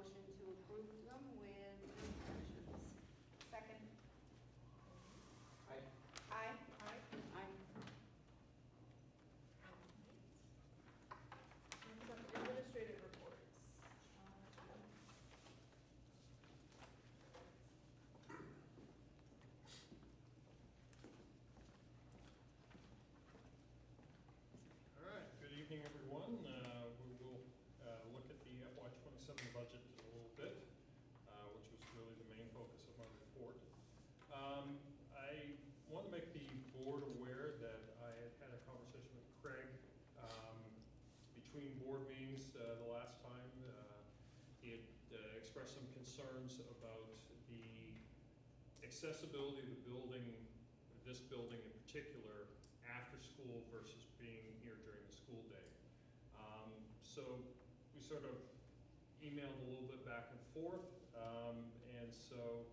motion to approve them with corrections. Second. Aye. Aye. Aye. Some administrative reports. All right, good evening, everyone. We will look at the FY27 budget a little bit, which was really the main focus of my report. I want to make the board aware that I had a conversation with Craig between board meetings the last time. He had expressed some concerns about the accessibility of the building, this building in particular, after school versus being here during the school day. So we sort of emailed a little bit back and forth, and so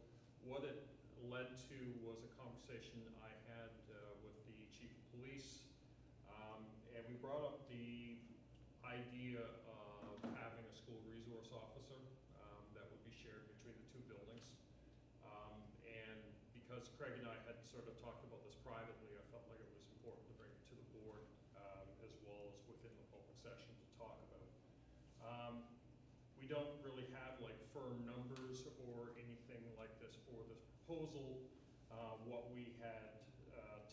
what it led to was a conversation I had with the chief of police, and we brought up the idea of having a school resource officer that would be shared between the two buildings. And because Craig and I had sort of talked about this privately, I felt like it was important to bring it to the board as well as within the public session to talk about. We don't really have like firm numbers or anything like this for this proposal. What we had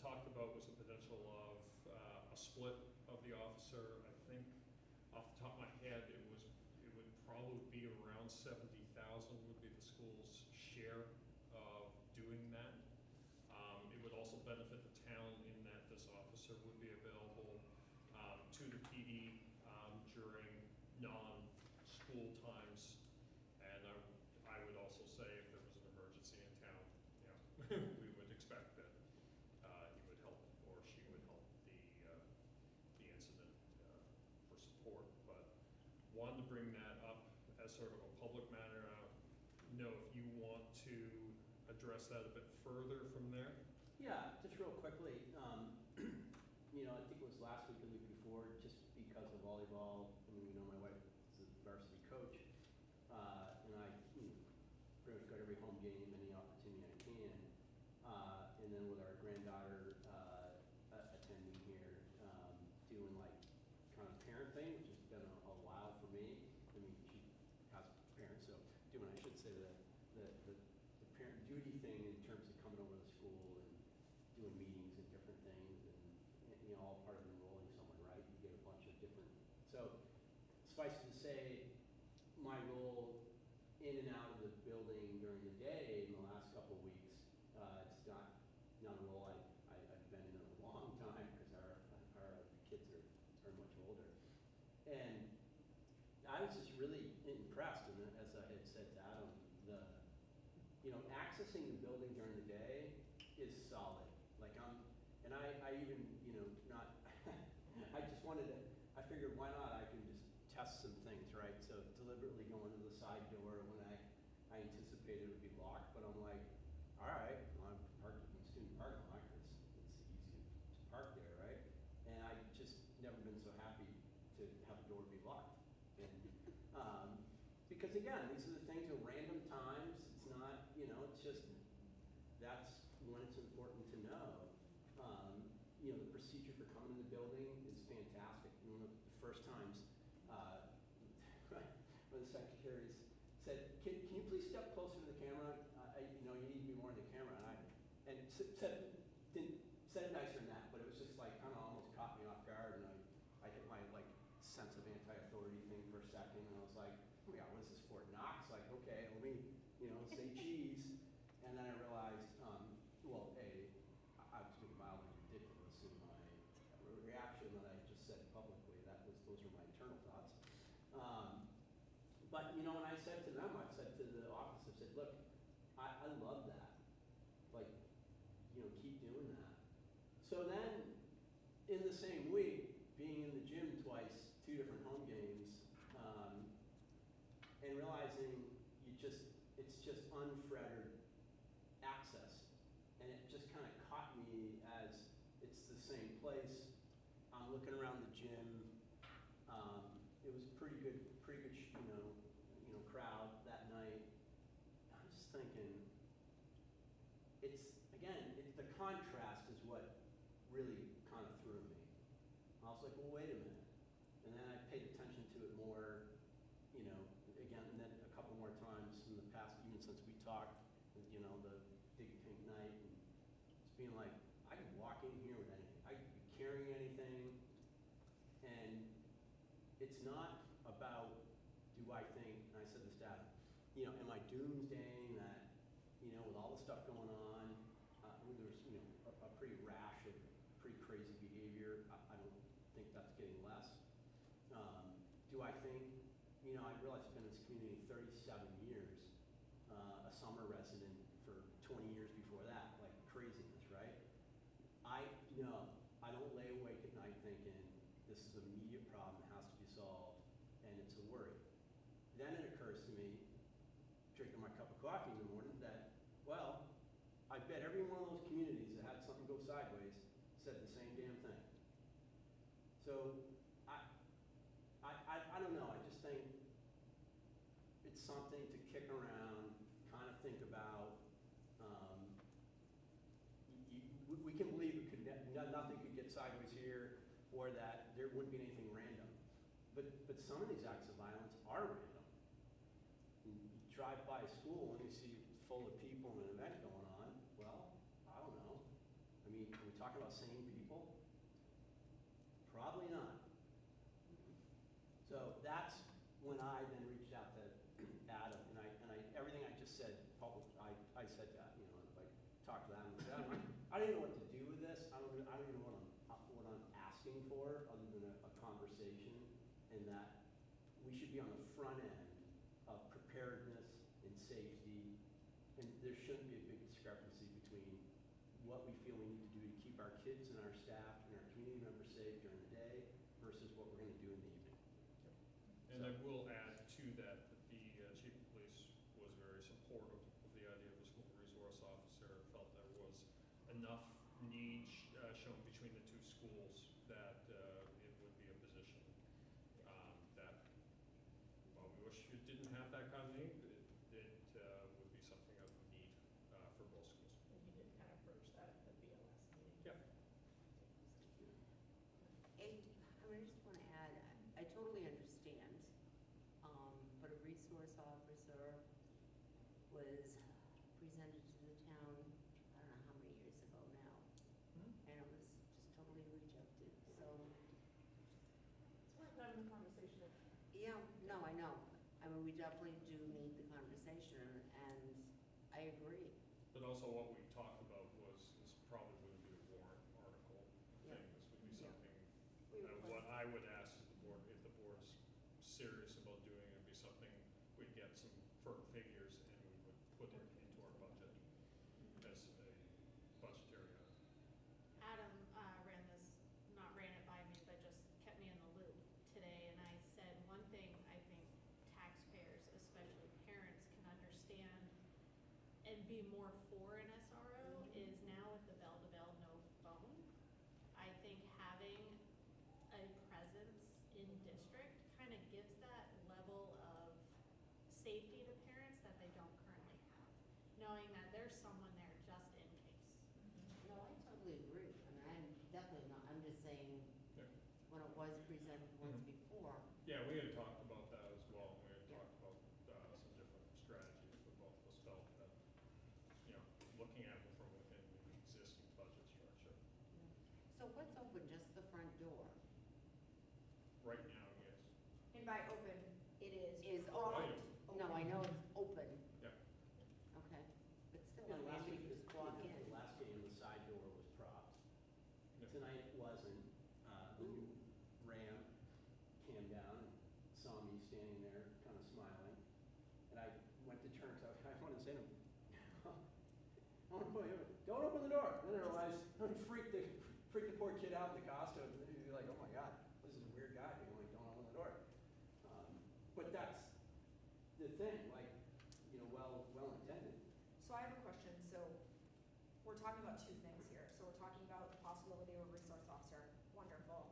talked about was the potential of a split of the officer. I think off the top of my head, it would probably be around 70,000 would be the school's share of doing that. It would also benefit the town in that this officer would be available to the PD during non-school times, and I would also say if there was an emergency in town, you know, we would expect that he would help or she would help the incident for support. But wanted to bring that up as sort of a public matter. I don't know if you want to address that a bit further from there. Yeah, just real quickly. You know, I think it was last week or the week before, just because of volleyball. I mean, you know, my wife is a varsity coach, and I pretty much go to every home game, any opportunity I can. And then with our granddaughter attending here, doing like kind of parent thing, which has been a while for me. I mean, she has parents, so doing, I should say, the parent duty thing in terms of coming over to school and doing meetings and different things, and you know, all part of enrolling someone, right? You get a bunch of different. So suffice to say, my role in and out of the building during the day in the last couple of weeks, it's not a role I've been in a long time because our kids are much older. And I was just really impressed, and as I had said to Adam, you know, accessing the building during the day is solid. Like and I even, you know, not, I just wanted to, I figured why not, I can just test some things, right? So deliberately going to the side door when I anticipated it would be locked, but I'm like, all right, well, I'm parked in the student parking lot, it's easy to park there, right? And I just never been so happy to have the door be locked. And because again, these are the things at random times. It's not, you know, it's just, that's when it's important to know. You know, the procedure for coming in the building is fantastic. One of the first times when the secretaries said, can you please step closer to the camera? You know, you need to be more in the camera. And said it nicer than that, but it was just like kind of almost caught me off guard, and I hit my like sense of anti-authority thing for a second, and I was like, oh my God, what is this, Fort Knox? Like, okay, let me, you know, say cheese. And then I realized, well, I was being mildly ridiculous in my reaction that I just said publicly. Those were my internal thoughts. But you know, when I said to them, I said to the office, I said, look, I love that. Like, you know, keep doing that. So then, in the same week, being in the gym twice, 2 different home games, and realizing it's just unfettered access. And it just kind of caught me as it's the same place. I'm looking around the gym. It was a pretty good, you know, crowd. contrast is what really kind of threw me. I was like, well, wait a minute. And then I paid attention to it more, you know, again, and then a couple more times in the past, even since we talked, you know, the big pink night, and it's being like, I could walk in here with anything. I could be carrying anything. And it's not about, do I think, and I said this to Adam, you know, am I doomsdaying that, you know, with all the stuff going on, there's, you know, a pretty rash of pretty crazy behavior. I don't think that's getting less. Do I think, you know, I realize I've been in this community 37 years, a summer resident for 20 years before that, like craziness, right? No, I don't lay awake at night thinking this is an immediate problem that has to be solved, and it's a worry. Then it occurs to me, drinking my cup of coffee in the morning, that, well, I bet every one of those communities that had something go sideways said the same damn thing. So, I don't know, I just think it's something to kick around, kind of think about. We can believe it could nothing could get sideways here, or that there wouldn't be anything random. But some of these acts of violence are random. You drive by a school and you see it's full of people and an event going on. Well, I don't know. I mean, are we talking about sane people? Probably not. So that's when I then reached out to Adam, and I everything I just said public, I said that, you know, like talked to Adam and said, Adam, I don't even know what to do with this. I don't even know what I'm asking for, other than a conversation, and that we should be on the front end of preparedness and safety, and there shouldn't be a big discrepancy between what we feel we need to do to keep our kids and our staff and our community members safe during the day versus what we're going to do in the evening. And I will add to that that the chief of police was very supportive of the idea of a school resource officer, felt there was enough need shown between the two schools that it would be a position that, while we wish it didn't have that kind of need, it would be something of need for both schools. And he did kind of broach that at the BLS meeting. Yeah. I just want to add, I totally understand, but a resource officer was presented to the town, I don't know how many years ago now, and it was just totally rejected, so. It's worth having the conversation. Yeah, no, I know. I mean, we definitely do need the conversation, and I agree. But also what we talked about was, this probably wouldn't be a warrant article Yeah. thing. This would be Yeah. something, We would what I would ask is the board, if the board's serious about doing it, it'd be something, we'd get some firm figures and we would put it into our budget as a budgetary item. Adam ran it by me, but just kept me in the loop today, and I said, one thing I think taxpayers, especially parents, can understand and be more for an SRO is now with the bell-to-bell no phone. I think having a presence in district kind of gives that level of safety to parents that they don't currently have, knowing that there's someone there just in case. No, I totally agree. I mean, I'm definitely not, I'm just saying, Yeah. when it was presented once Mhm. before, Yeah, we had talked about that as well. We had talked about some different strategies, but both of us felt that, you know, looking at it from within the existing budget structure, so what's open, just the front door? right now, yes. And by open, it is. Is propped open. No, I know it's open. Yeah. Okay, but still, You know, last maybe week, you just walk in. the last game, the side door was propped. Yeah. Tonight it wasn't. The new Ram came down and saw me standing there, kind of smiling. And I went to turn, because I wanted to say to him, I want to put you, don't open the door. Then I realized, I freaked the poor kid out in the costume. And he'd be like, oh my God, this is a weird guy. You know, like, don't open the door. But that's the thing, like, you know, well intended. So I have a question. So we're talking about two things here. So we're talking about the possibility of a resource officer. Wonderful.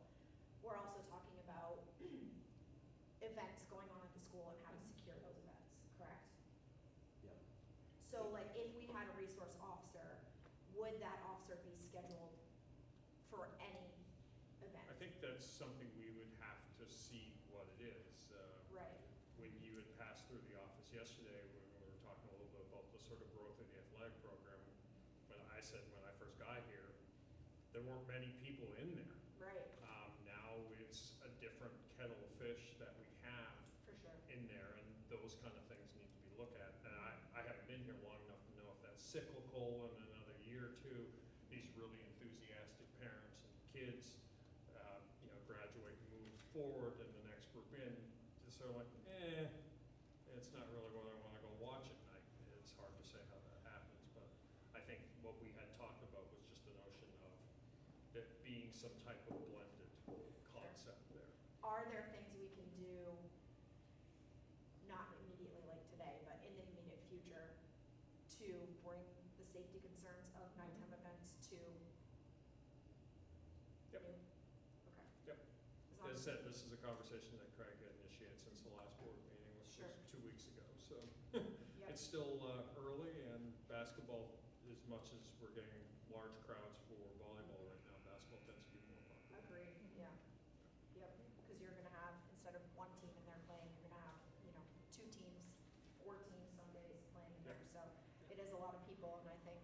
We're also talking about events going on at the school and how to secure those events, correct? Yep. So like if we had a resource officer, would that officer scheduled for any event. I think that's something we would have to see what it is. Right. When you had passed through the office yesterday, when we were talking a little bit about the sort of growth of the athletic program, when I said when I first got here, there weren't many people in there. Right, Now it's a different kettle of fish that we have for sure. in there, and those kind of things need to be looked at. And I haven't been here long enough to know if that's cyclical in another year or two. These really enthusiastic parents and kids, graduate and move forward, and the next group in, just sort of like, it's not really what I want to go watch at night. It's hard to say how that happens, but I think what we had talked about was just the notion of it being some type of blended concept there. Are there things we can do, not immediately like today, but in the immediate future, to bring the safety concerns of nighttime events to Yep. new? Okay. Yep. As long As I as- said, this is a conversation that Craig had initiated since the last board meeting, which Sure. was 2 weeks ago, so. Yep. It's still early, and basketball, as much as we're getting large crowds for volleyball right now, basketball tends to be more popular. Agreed, yeah. Yep, because you're gonna have, instead of one team in there playing, you're gonna have, 2 teams, 4 teams some days playing in there, so it is a lot of people, and I think,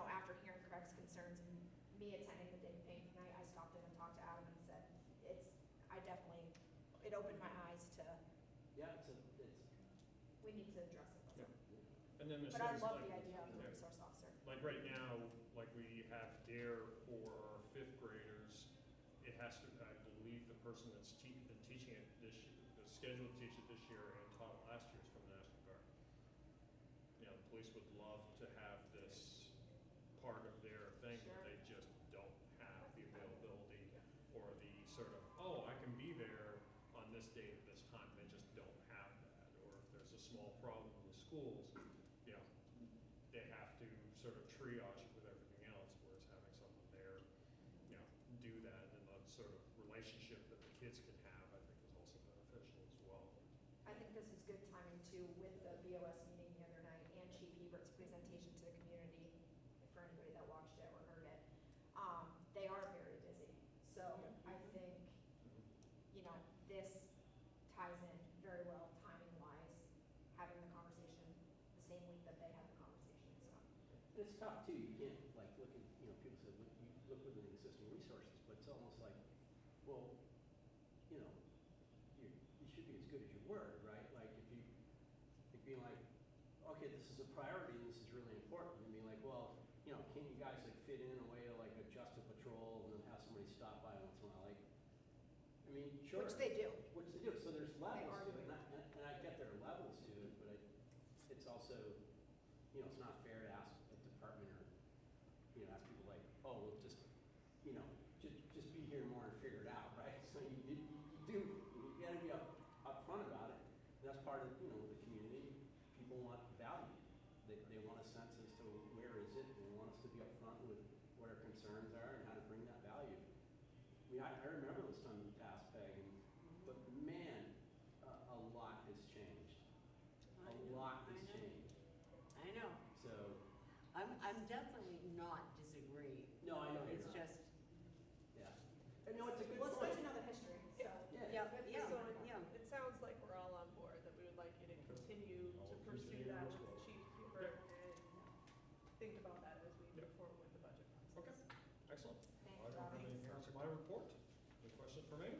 after hearing Craig's concerns and me attending the Dig Paint tonight, I stopped in and talked to Adam and said, it opened my eyes to, Yeah, we need to address it. Yeah. And then there's But I things love like, the idea of the yeah, resource officer. like right now, like we have DARE for our 5th graders, it has to, I believe the person that's been teaching it this year, the scheduled to teach it this year and taught it last year is from the National Guard. The police would love to have this part of their thing, Sure. but they just don't have the availability or the sort of, I can be there on this date at this time. They just don't have that. Or if there's a small problem in the schools, they have to sort of triage it with everything else, whereas having someone there, do that, and the sort of relationship that the kids can have, I think is also beneficial as well. I think this is good timing too with the BOS meeting the other night and Chief Ebert's presentation to the community, for anybody that watched it or heard it. They are very busy, so I think, this ties in very well timing wise, having the conversation the same week that they have the conversation, so. it's tough too, you can't like look at, people say, you look within existing resources, but it's almost like, well, you should be as good as your word, right? Like if being like, okay, this is a priority and this is really important, and being like, well, can you guys like fit in a way to like adjust a patrol and then have somebody stop by once in a while, like, I mean, sure. Which they do. Which they do, so there's levels are to it, doing and I get there are levels to it, but it's also, it's not fair to ask a department or, ask people like, oh, well, just be here more and figure it out, right? So you gotta be upfront about it, and that's part of, the community, people want value, they want a sense as to where is it, and they want us to be upfront with what our concerns are and how to bring that value. I remember those times in the past, Peg, but man, a lot has changed. A lot has changed. I know. So. I'm definitely not disagreeing. No, I know you're It's not. just, Yeah. And it's a good Well, it's point. good to know the history, so. Yeah. It sounds like we're all on board, that we would like you to continue to pursue that with Chief Hubert and think about that as we move forward with the budget process. Okay, excellent. Thanks, I don't have Robbie. anything else in my report. Any questions for me?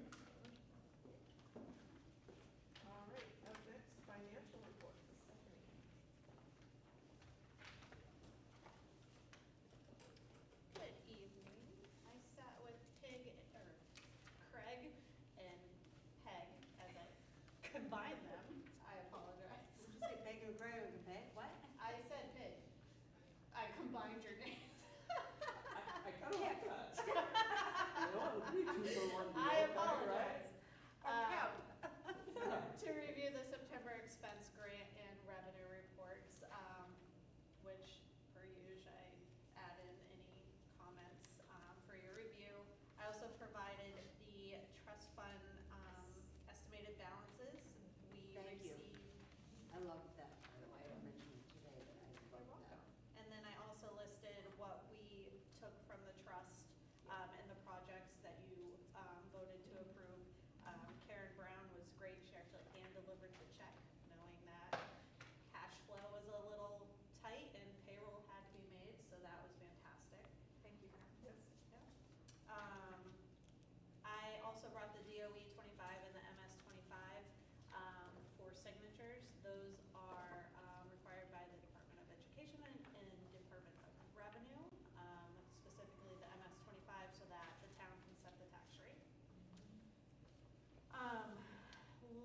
All right, up next, financial report, Stephanie. Good evening. I sat with Craig and Peg as I combined them. I apologize. did you say Peg and Craig and Peg? What? I said Pig. I combined your names. I kind of like that. We 2 for 1 deal, I right? apologize. Yeah. To review the September expense grant and revenue reports, which per usual I add in any comments for your review. I also provided the trust fund estimated balances. We Thank you. received, I love that, by the way. I mentioned it today, but I love that. and then I also listed what we took from expenditures. Those are required by the Department of Education and Department of Revenue, specifically the MS-25, so that the town can set the tax rate.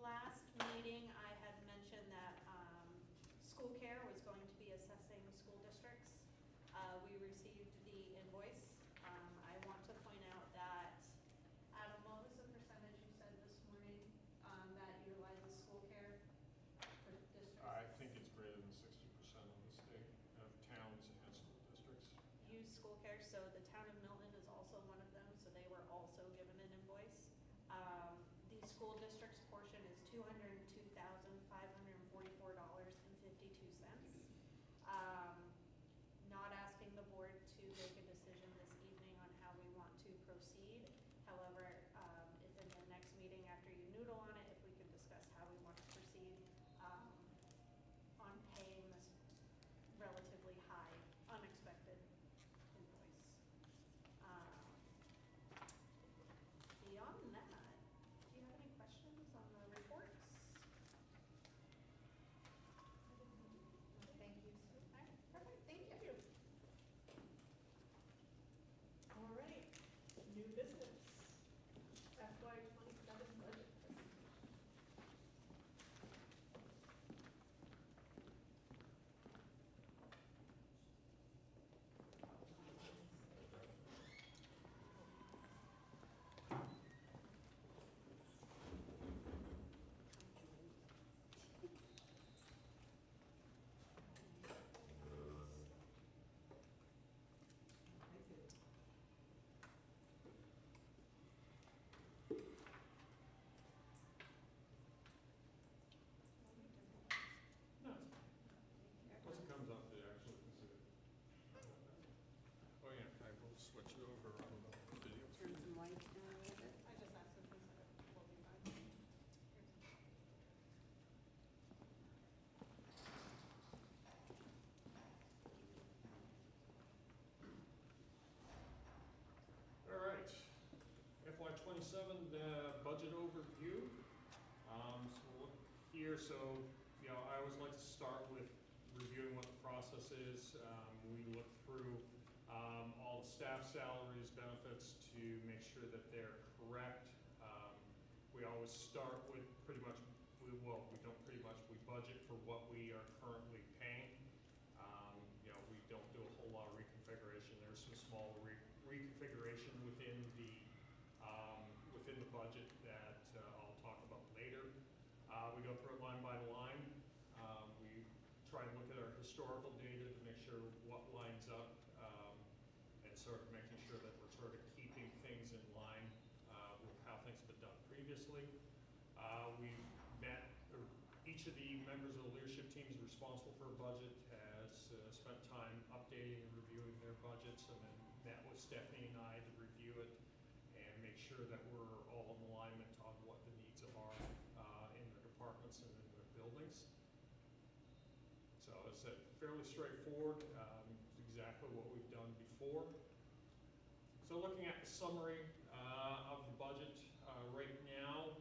Last meeting, I had mentioned that school care was going to be assessing school districts. We received the invoice. I want to point out that, Adam, what was the percentage you said this morning that utilizes school care for districts? I think it's greater than 60% of the state, of towns and school districts. Use school care, so the town of Milton is also one of them, so they were also given an invoice. The school district's portion is $202,544.52. Not asking the board to make a decision this evening on how we want to proceed. However, if in the next meeting after you noodle on it, if we could discuss how we want to proceed on paying this relatively high, unexpected invoice. Beyond that, do you have any questions on the reports? Thank you. All right, perfect, thank you. All right, new business, FY27 budget presentation. No, once it comes up, they actually consider. Oh yeah, I will switch it over on the video. Turn some lights down a little bit. I just asked him, he said it will be fine. All right, FY27 budget overview. So we'll look here, so, you know, I always like to start with reviewing what the process is. We look through all the staff salaries, benefits to make sure that they're correct. We always start with pretty much, we don't pretty much, we budget for what we are currently paying. You know, we don't do a whole lot of reconfiguration. There's some small reconfiguration within the budget that I'll talk about later. We go through it line by line. We try and look at our historical data to make sure what lines up, and sort of making sure that we're sort of keeping things in line with how things have been done previously. We met, or each of the members of the leadership team is responsible for a budget, has spent time updating and reviewing their budgets, and then met with Stephanie and I to review it and make sure that we're all in alignment on what the needs are in their departments and in their buildings. So it's fairly straightforward, exactly what we've done before. So looking at the summary of the budget right now,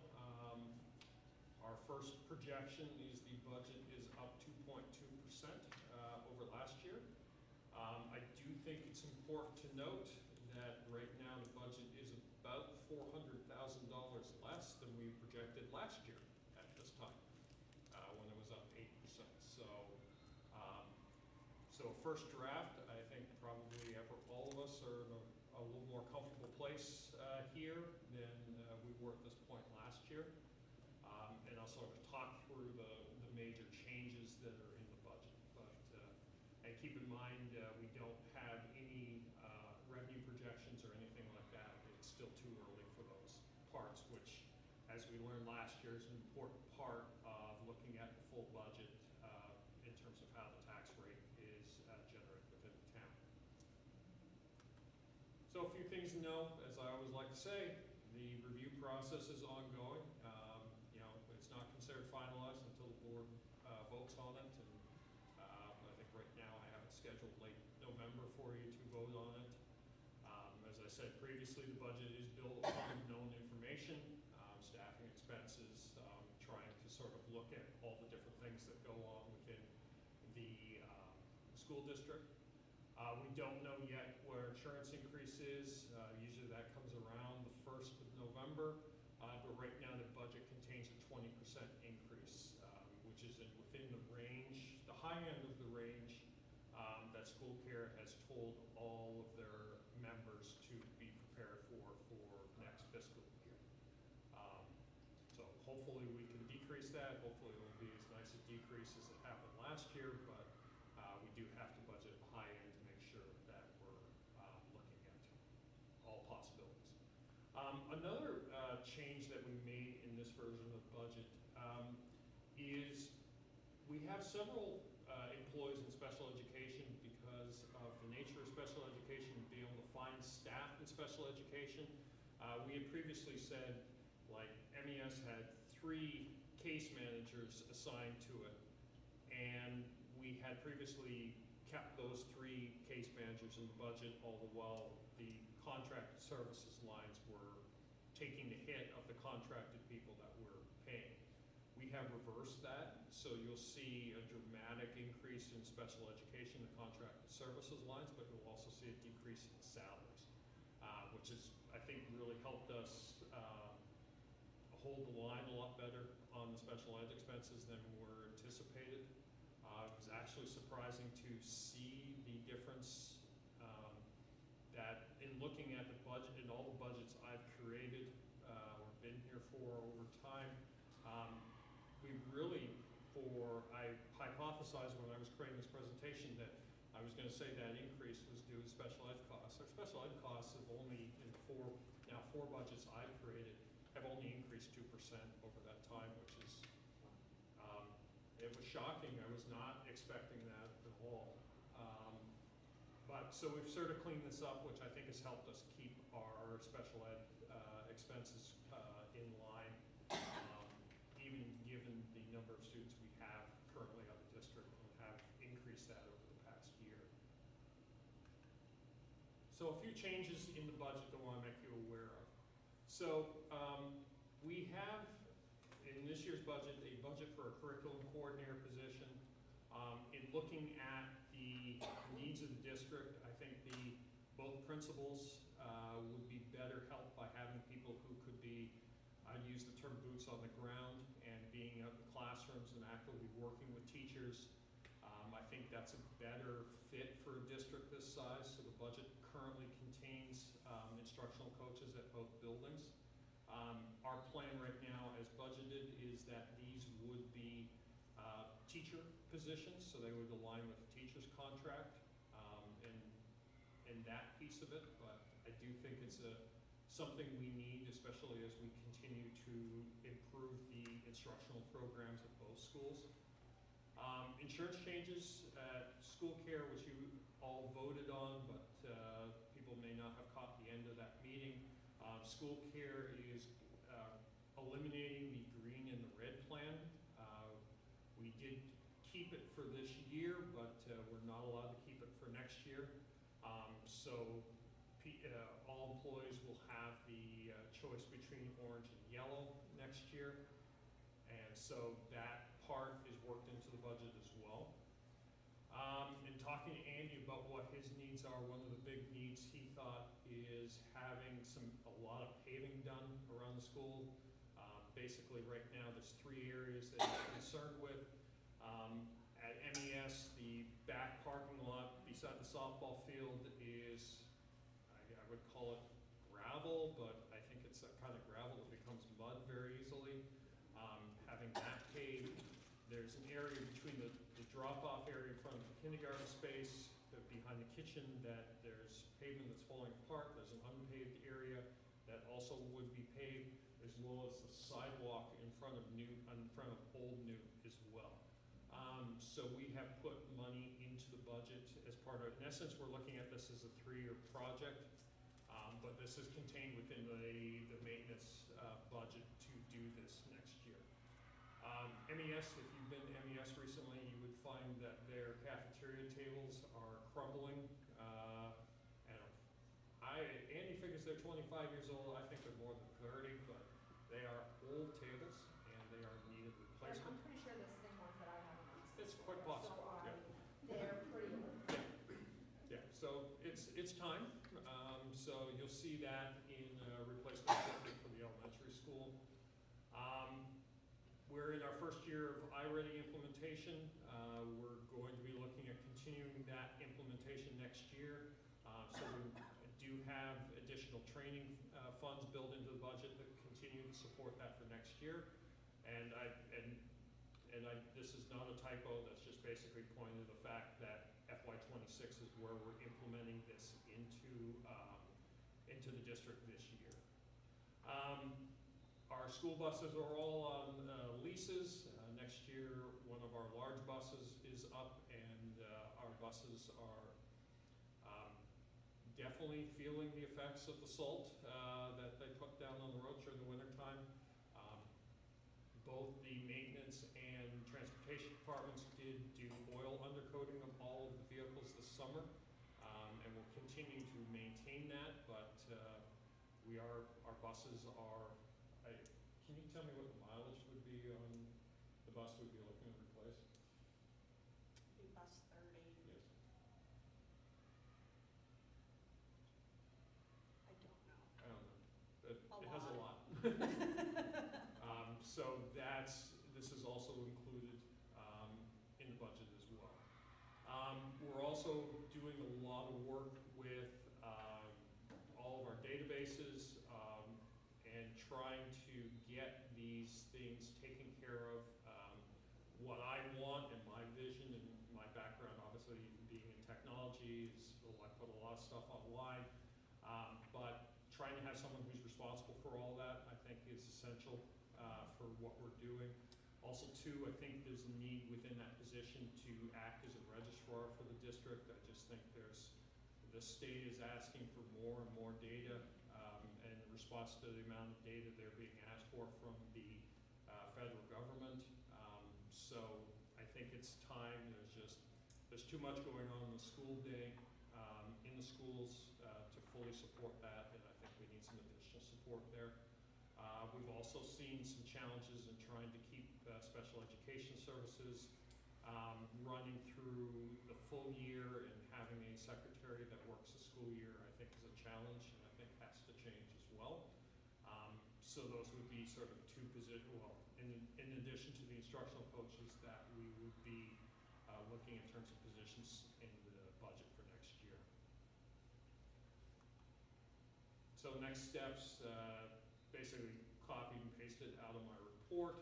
our first projection is the budget is up 2.2% over last year. I do think it's important to note that right now the budget is about $400,000 less than we projected last year at this time, when it was up 8%. So first draft, I think probably all of us are in a little more comfortable place here than we were at this point last year. And I'll sort of talk through the major changes that are in the budget. And keep in mind, we don't have any revenue projections or anything like that. It's still too early for those parts, which, as we learned last year, is an important part of looking at the full budget in terms of how the tax rate is generated within the town. So a few things to know, as I always like to say, the review process is ongoing. You know, it's not considered finalized until the board votes on it. And I think right now I have it scheduled late November for you to vote on it. As I said previously, the budget is built upon known information, staffing expenses, trying to sort of look at all the different things that go on within the school district. We don't know yet where insurance increase is. Usually that comes around the 1st of November, but right now the budget contains a 20% increase, which is within the range, the high end of the range that school care has told all of their members to be prepared for next fiscal year. So hopefully we can decrease that. Hopefully it will be as nice a decrease as it happened last year, but we do have to budget high end to make sure that we're looking at all possibilities. Another change that we made in this version of the budget is we have several employees in special education because of the nature of special education, being able to find staff in special education. We had previously said, like, MES had 3 case managers assigned to it, and we had previously kept those 3 case managers in the budget, all the while the contracted services lines were taking the hit of the contracted people that we're paying. We have reversed that, so you'll see a dramatic increase in special education, the contracted services lines, but you'll also see a decrease in salaries, which is, I think, really helped us hold the line a lot better on the special ed expenses than were anticipated. It was actually surprising to see the difference that in looking at the budget and all the budgets I've created or been here for over time, we really, I hypothesized when I was creating this presentation that I was going to say that increase was due to special ed costs. Our special ed costs have only, in the 4 budgets I've created, have only increased 2% over that time, which is, it was shocking. I was not expecting that at all. But so we've sort of cleaned this up, which I think has helped us keep our special ed expenses in line, even given the number of students we have currently out of the district and have increased that over the past year. So a few changes in the budget that I want to make you aware of. So we have, in this year's budget, a budget for a curriculum coordinator position. In looking at the needs of the district, I think both principals would be better helped by having people who could be, I'd use the term boots on the ground, and being out in classrooms and actively working with teachers. I think that's a better fit for a district this size. So the budget currently contains instructional coaches at both buildings. Our plan right now, as budgeted, is that these would be teacher positions, so they would align with the teacher's contract and that piece of it. But I do think it's something we need, especially as we continue to improve the instructional programs at both schools. Insurance changes at school care, which you all voted on, but people may not have caught the end of that meeting. School care is eliminating the green and the red plan. We did keep it for this year, but we're not allowed to keep it for next year. So all employees will have the choice between orange and yellow next year. And so that part is worked into the budget as well. In talking to Andy about what his needs are, one of the big needs he thought is having a lot of paving done around the school. Basically right now there's 3 areas that he's concerned with. At MES, the back parking lot beside the softball field is, I would call it gravel, but I think it's that kind of gravel that becomes mud very easily. Having that paved. There's an area between the drop-off area in front of the kindergarten space, behind the kitchen, that there's pavement that's falling apart. There's an unpaved area that also would be paved, as well as the sidewalk in front of Old New as well. So we have put money into the budget as part of, in essence, we're looking at this as a 3-year project, but this is contained within the maintenance budget to do this next year. MES, if you've been to MES recently, you would find that their cafeteria tables are crumbling. And Andy figures they're 25 years old. I think they're more than 30, but they are old tables and they are in need of replacement. replacement. I'm pretty sure the same ones that I have on these. It's quite possible, So yeah. they're pretty old. Yeah, so it's time. So you'll see that in replacement equipment for the elementary school. We're in our first year of iReady implementation. We're going to be looking at continuing that implementation next year. So we do have additional training funds built into the budget that continue to support that for next year. And this is not a typo, that's just basically pointing to the fact that FY26 is where we're implementing this into the district this year. Our school buses are all on leases. Next year, one of our large buses is up, and our buses are definitely feeling the effects of the salt that they put down on the road during the wintertime. Both the maintenance and transportation departments did do oil undercoating of all of the vehicles this summer, and we'll continue to maintain that, but our buses are, can you tell me what the mileage would be on the bus we'd be looking to replace? Be bus 30. Yes. I don't know. I don't know. It A has a lot. So this is also included in the budget as well. We're also doing a lot of work with all of our databases and trying to get these things taken care of. What I want and my vision and my background, obviously being in technology, is I put a lot of stuff online, but trying to have someone who's responsible for all that, I think, is essential for what we're doing. Also, too, I think there's a need within that position to act as a registrar for the district. I just think the state is asking for more and more data, and in response to the amount of data they're being asked for from the federal government. So I think it's time. There's too much going on in the school day, in the schools, to fully support that, and I think we need some additional support there. We've also seen some challenges in trying to keep special education services running through the full year, and having a secretary that works the school year, I think, is a challenge, and I think has to change as well. So those would be sort of two positions, well, in addition to the instructional coaches that we would be looking in terms of positions in the budget for next year. So next steps, basically copied and pasted out of my report.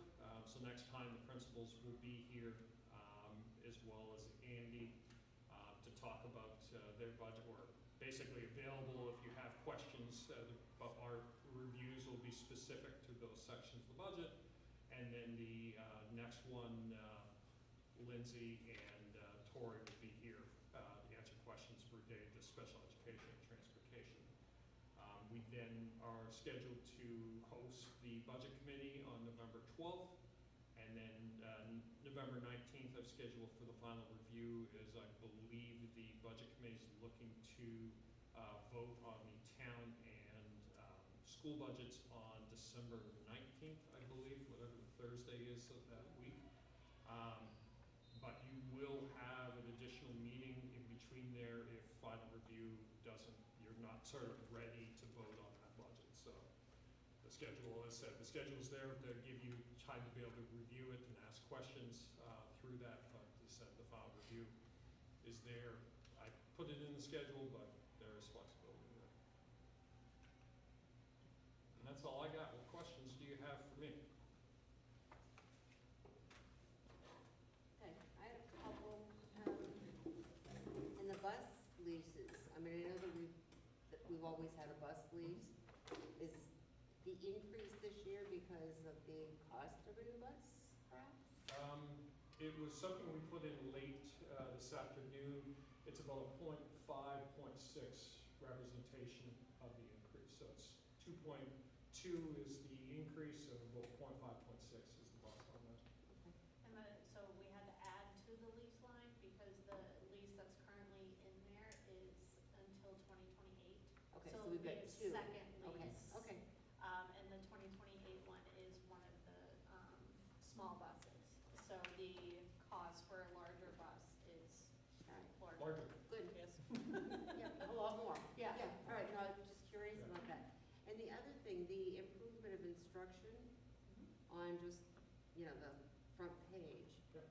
So next time the principals will be here, as well as Andy, to talk about their budget. We're basically available if you have questions, but our reviews will be specific to those sections of the budget. And then the next one, Lindsay and Tori will be here to answer questions related to special education and transportation. We then are scheduled to host the budget committee on November 12th, and then November 19th I've scheduled for the final review, as I believe the budget committee is looking to vote on the town and school budgets on December 19th, I believe, whatever the Thursday is of that week. But you will have an additional meeting in between there if final review you're not sort of ready to vote on that budget. So the schedule, as I said, the schedule is there to give you time to be able to review it and ask questions through that. But as I said, the final review is there. I put it in the schedule, but there is flexibility there. And that's all I got. What questions do you have for me? Okay, I have a couple. In the bus leases, I mean, I know that we've always had a bus lease. Is the increase this year because of the cost of a new bus, perhaps? It was something we put in late this afternoon. It's about a 0.5, 0.6 representation of the increase. So it's 2.2 is the increase, and about 0.5, 0.6 is the bus on that. Okay. So we had to add to the lease line because the lease that's currently in there is until 2028. Okay, So so it'll we've be got a two. second Okay, lease. okay. And the 2028 one is one of the small buses. larger. Good. Yes. Yeah, a lot more. Yeah. Yeah, all right, no, I was just curious Yeah. about that. And the other thing, the improvement of instruction on just, you know, the front page. Yep.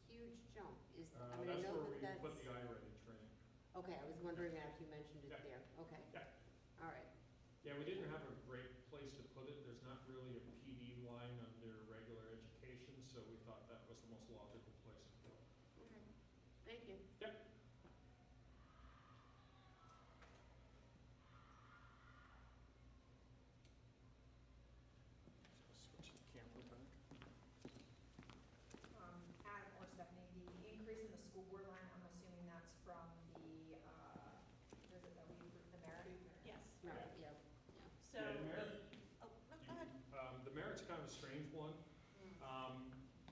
Huge jump. Is, I mean, I That's know where we that put that's, the I-ready training. okay, I was wondering if you mentioned it Yeah. there. Okay. Yeah. All right. Yeah, we didn't have a great place to put it. There's not really a PD line under regular education, so we thought that was the most logical place to put it. Okay. Thank you. Yep. Switch the camera back. Adam or Stephanie, the increase in the school board line, I'm assuming that's from the, is it the merit? Yes. Right, Yeah. yeah, yeah. So Yeah, the merit- oh, no, go ahead. The merit's kind of a strange one.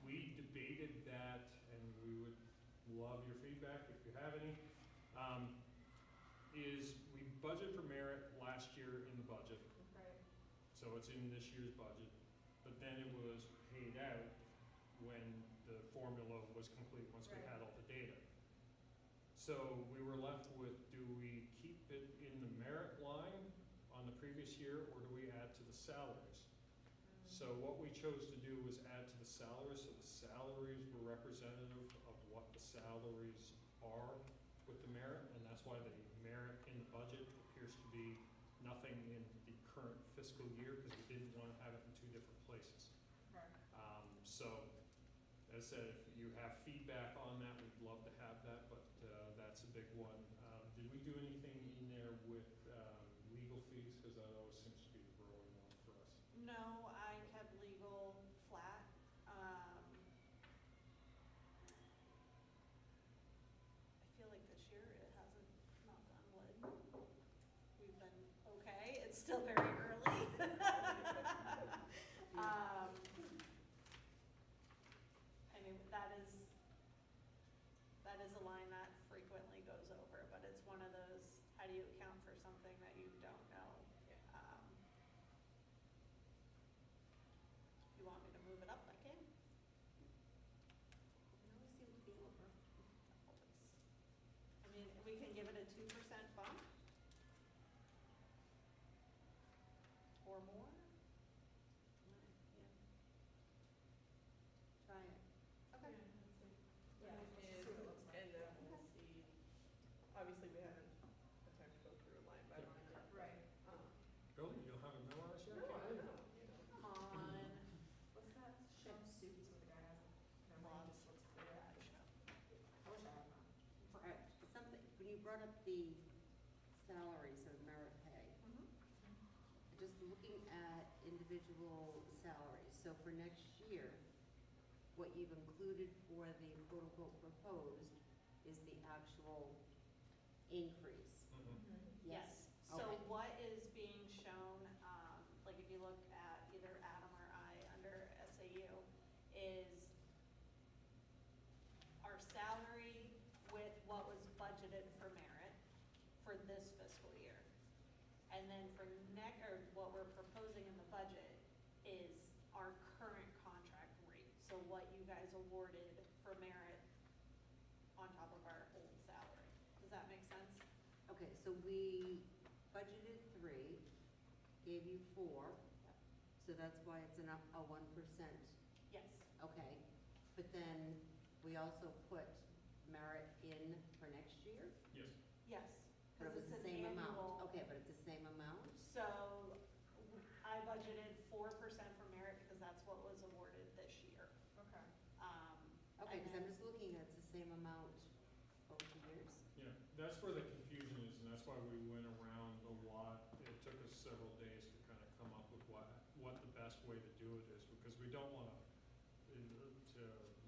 We debated that, and we would love your feedback if you have any. Is we budget for merit last year in the budget, Right. so it's in this year's budget, but then it was paid out when the formula was complete, once we Right. had all the data. So we were left with, do we keep it in the merit line on the previous year, or do we add to the salaries? So what we chose to do was add to the salaries, so the salaries were representative of what the salaries are with the merit, and that's why the merit in the budget appears to be nothing in the current fiscal year, because we didn't want to have it in two different places. Right. So, as I said, if you have feedback on that, we'd love to have that, but that's a big one. Did we do anything in there with legal fees, because that always seems to be the growing one for us? No, I kept legal flat. I feel like this year it hasn't, knock on wood, we've been okay. It's still very early. I mean, that is a line that frequently goes over, but it's one of those, how do you account for something that you don't know? If you want me to move it up, I can. It always seemed to be over. I mean, we can give it a 2% bump. Or more. Try it. Okay. Yeah, let's just see what it looks like. And then we'll see, obviously we haven't had time to go through line by Yeah. line yet. Right. Really? You don't have it memorized yet? No, I know, you know. Come on. What's that show suits where the guy has it? Never mind, he just looks through it. I wish I had that. All right, something, when you brought up the salaries of merit pay, just looking at individual salaries, so for next year, what you've included for the quote-unquote proposed is the actual increase. Yes. So Okay. what is being shown, like if you look at either Adam or I under SAU, is our salary with what was budgeted for merit for this fiscal year. And then for or what we're proposing in the budget is our current contract rate. So what you guys awarded for merit on top of our old salary. Does that make sense? Okay, so we budgeted 3, gave you 4, so that's why it's a 1%, Yes. okay. But then we also put merit in for next year? Yes. Yes. But it was Because the it's same an amount? annual. Okay, but it's the same amount? So I budgeted 4% for merit because that's what was awarded this year. Okay. Okay, And because I'm then- just looking at it's the same amount over 2 years. Yeah, that's where the confusion is, and that's why we went around a lot. It took us several days to kind of come up with what the best way to do it is, because we don't want to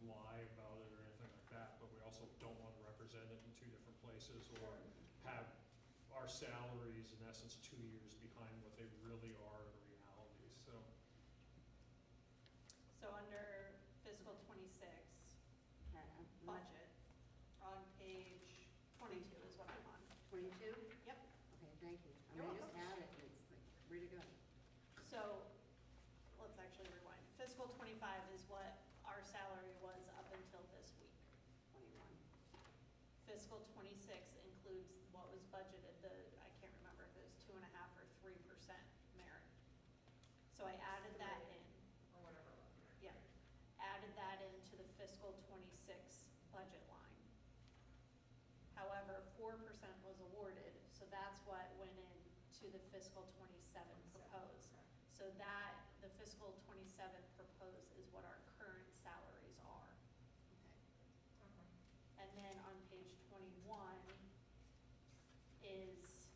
lie about it or anything like that, but we also don't want to represent it in 2 different places or have our salaries in essence 2 years behind what they really are in reality, so. So under fiscal 26 Okay, budget, on page 22 is what I'm on. 22? Yep. Okay, thank you. I You're mean, I just welcome. had it, and it's like, ready to go. So let's actually rewind. Fiscal 25 is what our salary was up until this week. 21. fiscal '26 includes what was budgeted, I can't remember if it was 2.5 or 3% merit. So I added that in. Or whatever it was. Yeah, added that into the fiscal '26 budget line. However, 4% was awarded, so that's what went into the fiscal '27 proposed. Okay. So that, the fiscal '27 proposed is what our current salaries are. Okay. And then on page 21 is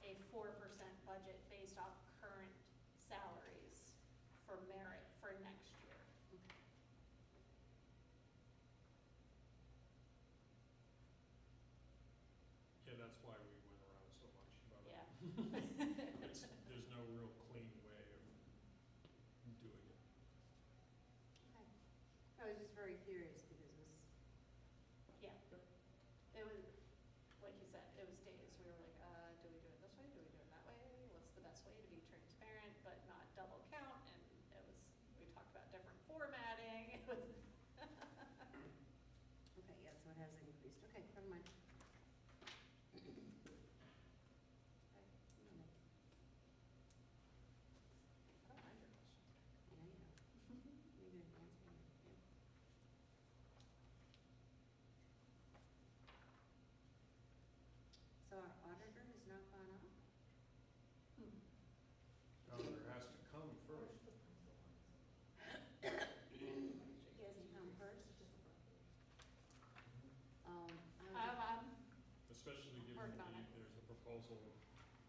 a 4% budget based off current salaries for merit for next year. Yeah, that's why we went around so much about it. Yeah. There's no real clean way of doing it. Okay. I was just very curious because it was, Yeah. It was, like you said, it was days, we were like, do we do it this way, do we do it that way? What's the best way to be transparent but not double count? And it was, we talked about different formatting, it was. okay, yeah, so it has increased. Okay, never mind. I don't mind your questions. I know you don't. You're good at answering it, yeah. So our auditor has not gone up? Auditor has to come first. He has to come first? I'm Especially given Working on it. there's a proposal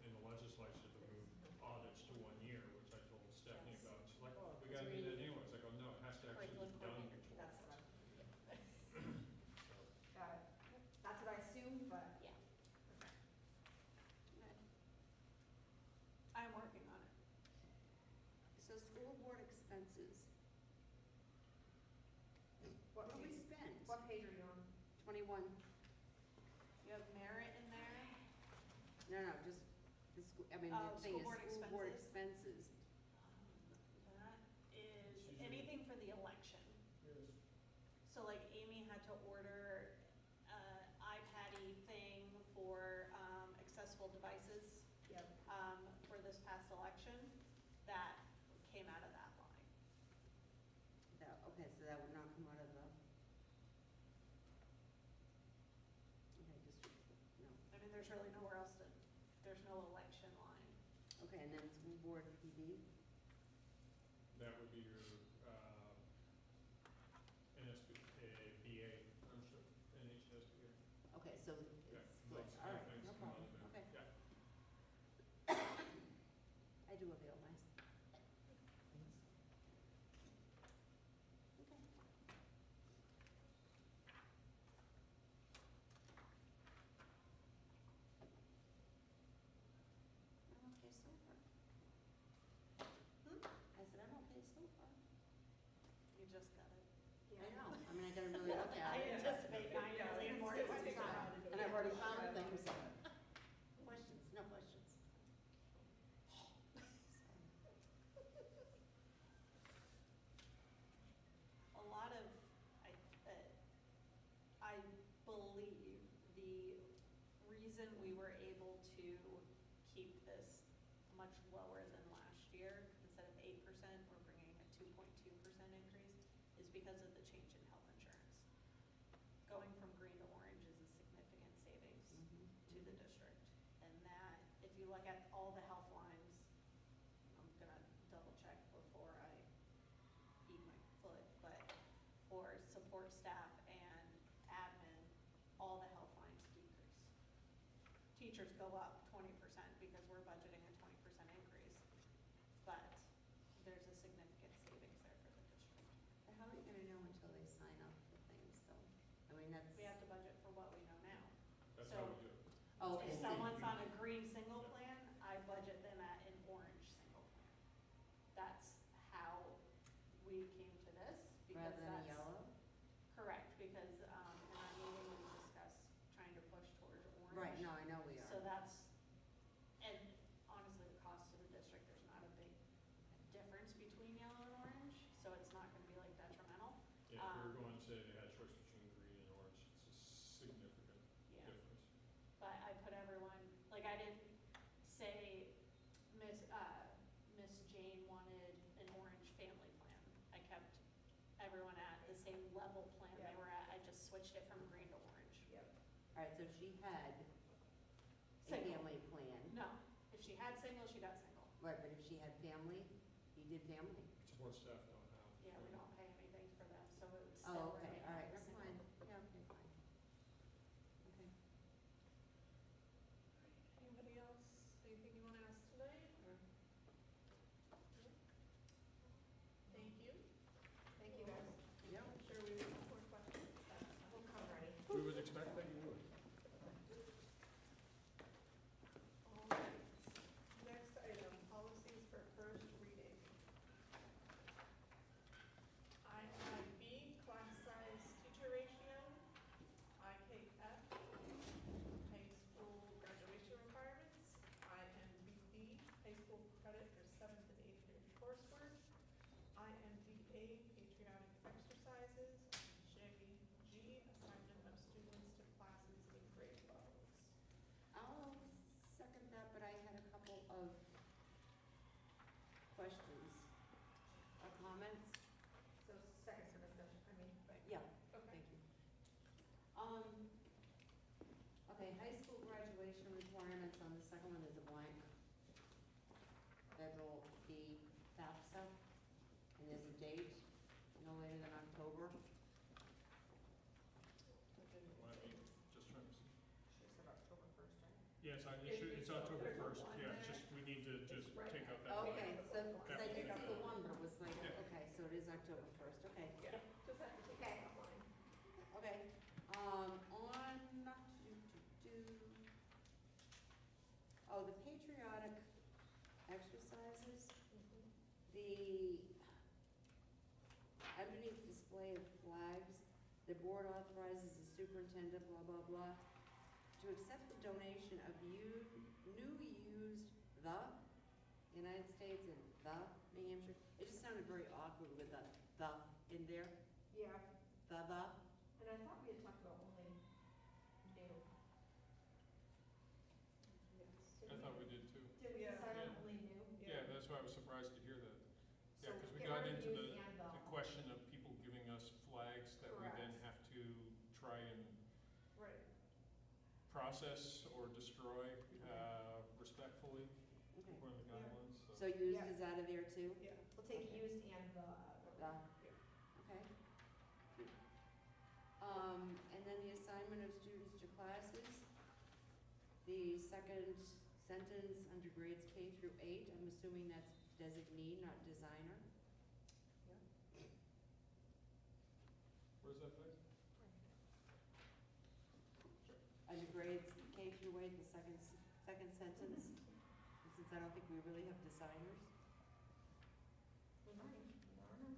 in the legislature to move audits to 1 year, which I told Stephanie Yes. about. She's like, oh, we gotta do that anyways. I go, no, it has to actually be Curriculum done coordinator. before. That's what I, So, that's what I assumed, but. Yeah. I'm working on it. So school board expenses, What what do we page, spend? what page are you on? 21, You have merit in there. no, no, just the school, I mean, Oh, the thing is, school board school board expenses. expenses. That is anything for the election. So like Amy had to order iPad-y thing for accessible devices Yep. for this past election. That came out of that line. That, okay, so that would not come out of the. Okay, district, no. I mean, there's really nowhere else to, there's no election line. Okay, and then school board PD, that would be your, BA, I'm sure, NHSBA. okay, so it's Yeah, split, those all kind of right, things no come out problem, of there. okay. Yeah. I do avail myself. Okay. I'm okay so far. I said, I'm okay so far. You just got it. I know, I mean, I gotta really look at I it. anticipate 9 million more questions. And I've already found things. Questions, no questions. A lot of, I believe the reason we were able to keep this much lower than last year, instead of 8%, we're bringing a 2.2% increase, is because of the change in health insurance. Going from green to orange is a significant savings Mhm. to the district. And that, if you look at all the health lines, I'm gonna double check before I eat my foot, but for support staff and admin, all the health lines decrease. Teachers go up 20% because we're budgeting a 20% increase, but there's a significant savings there for the district. But how are you gonna know until they sign up for things, though? I mean, that's. We have to budget for what we know now. That's So- how we do it. Oh, If okay. someone's on a green single plan, I budget them at an orange single plan. That's how we came to this, because Rather than a that's yellow? correct, because in our meeting, we discussed trying to push towards orange. Right, no, I know we are. So that's, and honestly, the cost to the district, there's not a big difference between yellow and orange, so it's not gonna be like detrimental. Yeah, if we were going to say they had choice between green and orange, it's a significant switched it from green to orange. Yep. All right, so she had a Single. family plan. No, if she had single, she got single. Right, but if she had family, you did family? Support staff don't have. Yeah, we don't pay anything for them, so it was Oh, still okay, running all right, as never single. mind. Yeah, okay, fine. Okay. Anybody else, anything you wanna ask tonight, or? No? Thank you. Thank you guys. Yep. I'm sure we will have more questions. We'll come ready. We would expect that you would. All right. Next item, policies for first reading. IIB, class size teacher ratio. IKF, high school graduation requirements. IMBB, high school credit for 7th and 8th grade coursework. IMDA, patriotic exercises. JG, assignment of students to classes in grade levels. I'll second that, but I had a couple of questions or comments. So seconds for discussion, I mean, Yeah, Okay. thank you. Okay, high school graduation requirements on the second one is a blank. Federal fee FAFSA, and there's a date, no later than October. Let me just try to see. she said October 1st, right? Yes, It's it's October there's a 1st, one yeah, it's there. just, we need to just right take out that. now. one. Okay, so, because I did Yeah. see the one, but it was like, Yeah. okay, so it is October 1st, okay. Yeah, just have to take Okay. that offline. Okay, oh, the patriotic exercises, the underneath display of flags, the board authorizes the superintendent, blah, blah, blah, to accept the donation of new used the United States and the New Hampshire. It just sounded very awkward with the in there, Yeah, the. and I thought we had talked about only new. Yes. I thought we did too. Did we Yeah. decide on Yeah. only new? Yeah, that's why I was surprised to hear that. So Yeah, because we get got rid of into used and the question of people giving us flags that we then Correct. have to try and Right. process or destroy respectfully Okay. according to the Yeah. guidelines, so. So used Yeah. is out of there too? Yeah. We'll take Okay. used and the. Okay. And then the assignment of students to classes. The second sentence under grades K through 8, I'm assuming that's designee, not designer. Where's that place? Under grades K through 8, the second sentence, and since I don't think we really have designers. We might, you never know.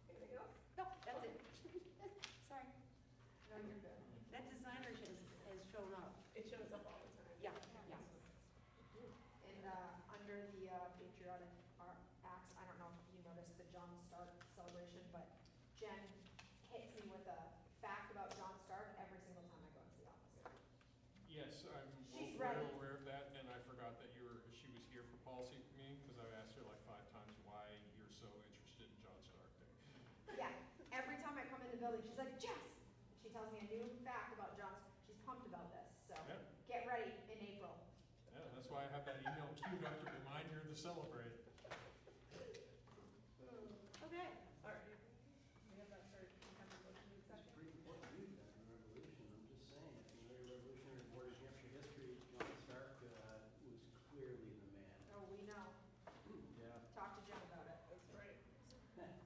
Anything else? No, that's it. Sorry. No, you're good. That designer has shown up. It shows up all the time. Yeah, yeah. And, under the patriotic acts, I don't know if you noticed the John Stark celebration, but Jen hits me with a fact about John Stark every single time I go into the office. Yes, I'm She's well ready. aware of that, and I forgot that she was here for policy meeting, because I've asked her like 5 times why you're so interested in John Stark Day. Yeah, every time I come in the building, she's like, Jess! She tells me a new fact about John, she's pumped about this, so Yeah. get ready in April. Yeah, that's why I have that email queued up to remind her to celebrate. Okay. All right. We have that for, we have a motion in It's second. pretty important to read that in Revolution, I'm just saying, if you know your Revolutionary War of Hampshire history, John Stark was clearly the man. Oh, we know. Yeah. Talk to Jen about it. That's right.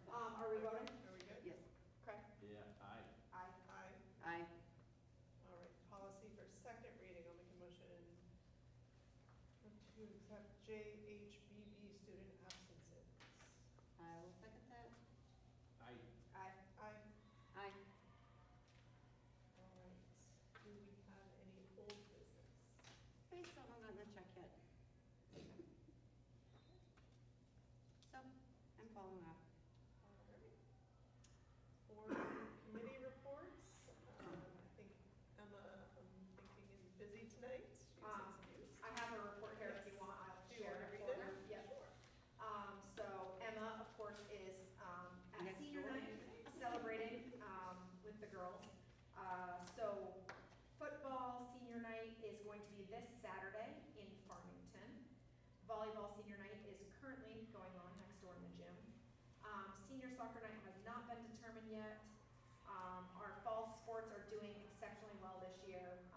Are we voting? Are we good? Yes. Okay. Yeah, Aye. Aye. Aye. All right, policy for second reading, I'll make a motion to accept JHBB student absences. I will second that. I, Aye. Aye. Aye. All right, do we have any old business? Okay, so I'm not in the check yet. So, I'm following up. All right. Board committee reports, I think Emma, I'm thinking is busy tonight, she's Um, excused. I have a report volleyball senior night is currently going on next door in the gym. Senior soccer night has not been determined yet. Our fall sports are doing exceptionally well this year.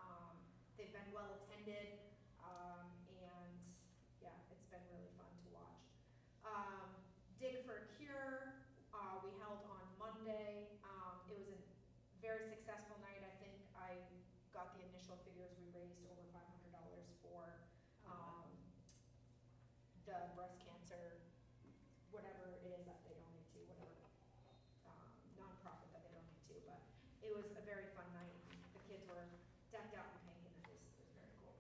They've been well attended, and yeah, it's been really fun to watch. Dig for a Cure, we held on Monday. It was a very successful night. I think I got the initial figures. We raised over $500 for the breast cancer, whatever it is that they donate to, whatever nonprofit that they donate to. But it was a very fun night. The kids were decked out in pink, and it was very cool.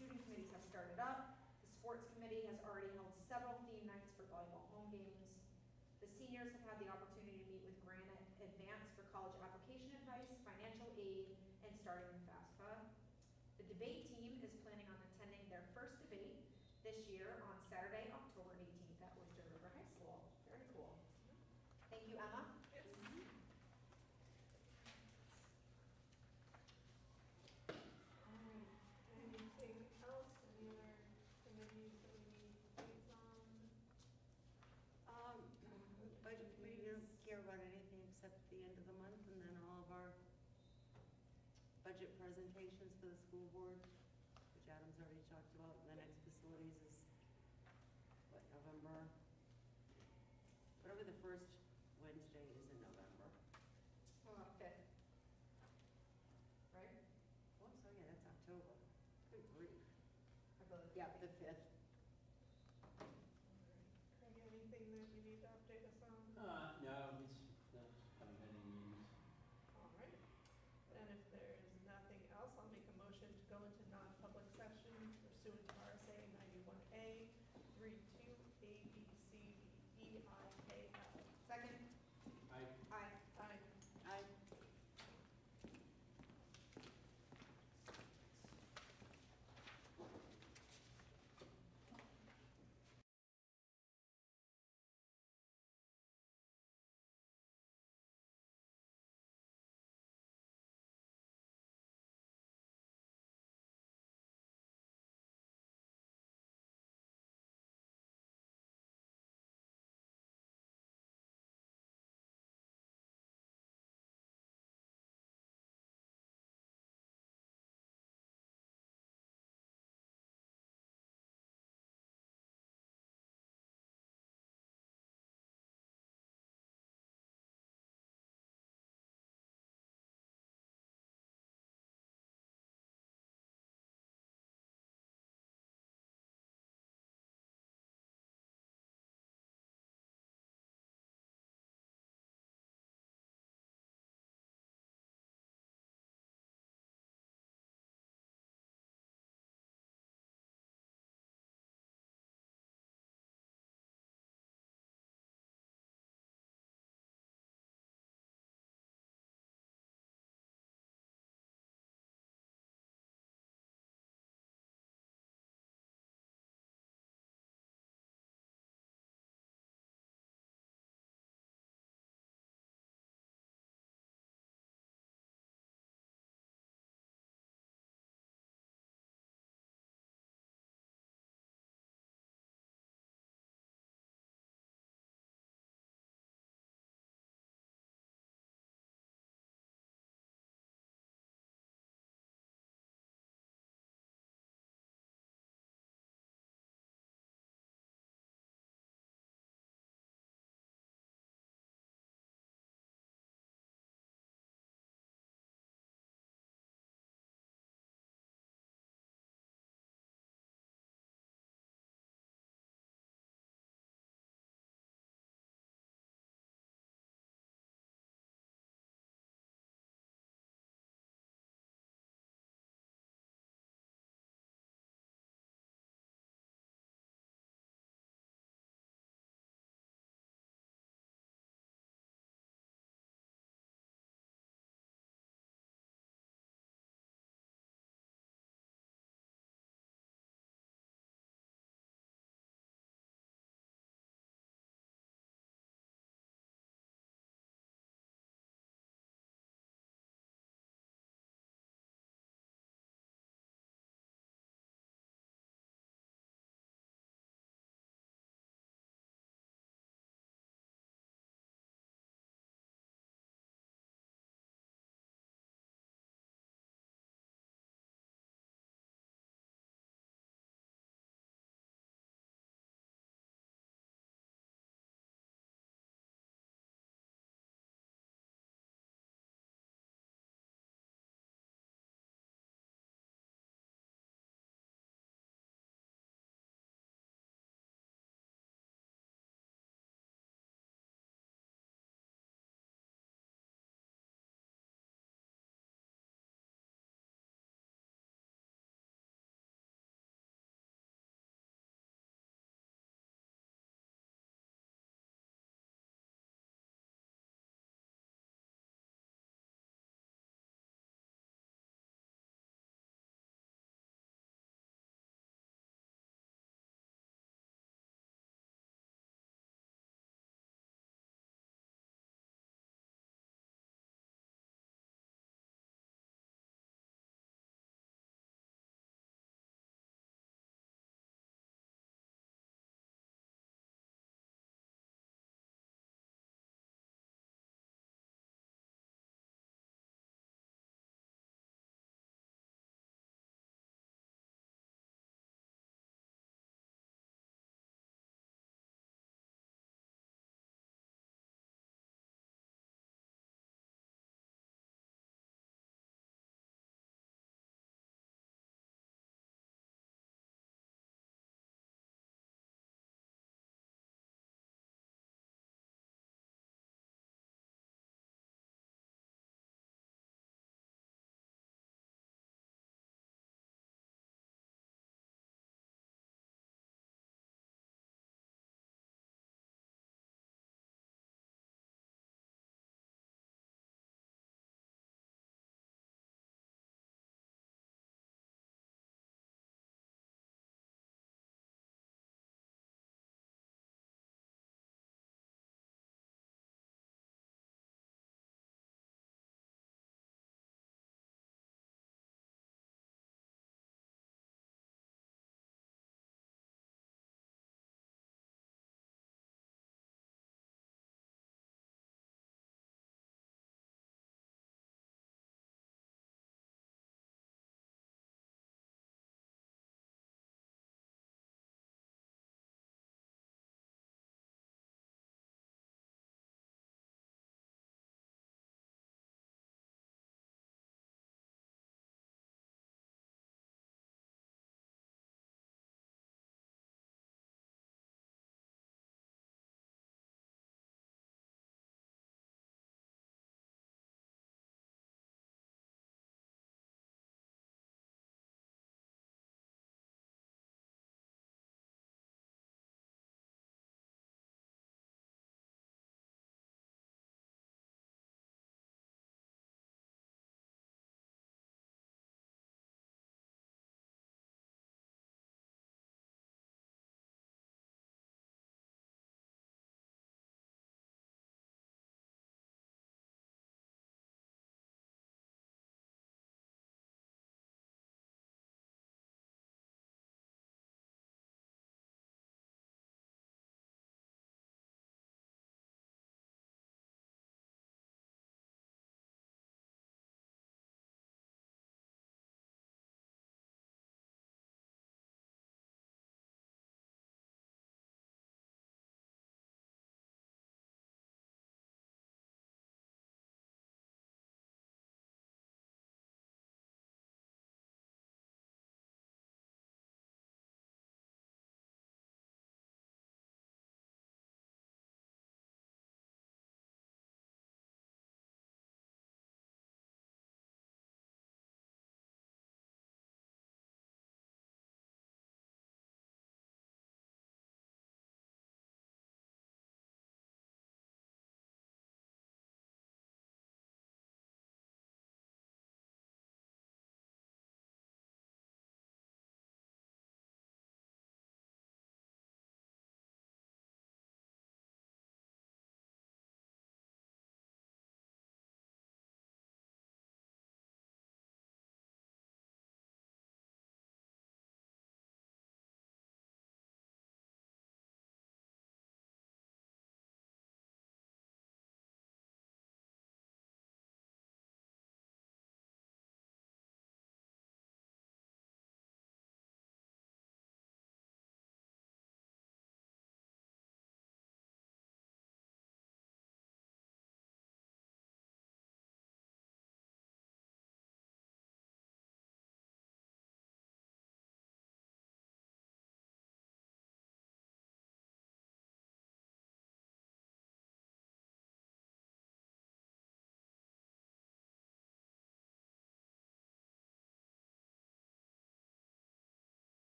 Student committees have started up. The sports committee has already held several theme nights for volleyball home games. The seniors have had the opportunity to meet with Granite Advance for college application advice, financial aid, and starting the FAFSA. The debate team is planning on attending their first debate this year on Saturday, October 18th at Oyster River High School. Very cool. Thank you, Emma. Yes. Alright, anything else, any other committees that we need updates on? Budget committee doesn't care about anything except the end of the month, and then all of our budget presentations for the school board, which Adam's already talked about, and the next facilities is, what, November? Whatever the first Wednesday is in November. 5th. Right? Oh, so yeah, that's October. Good grief. I believe. Yeah, the 5th. Craig, anything that you need to update us on? No, haven't had any meetings. Alright, then if there's nothing else, I'll make a motion to go into non-public session pursuant to RSA 91A, 32, A, B, C, D, E, I,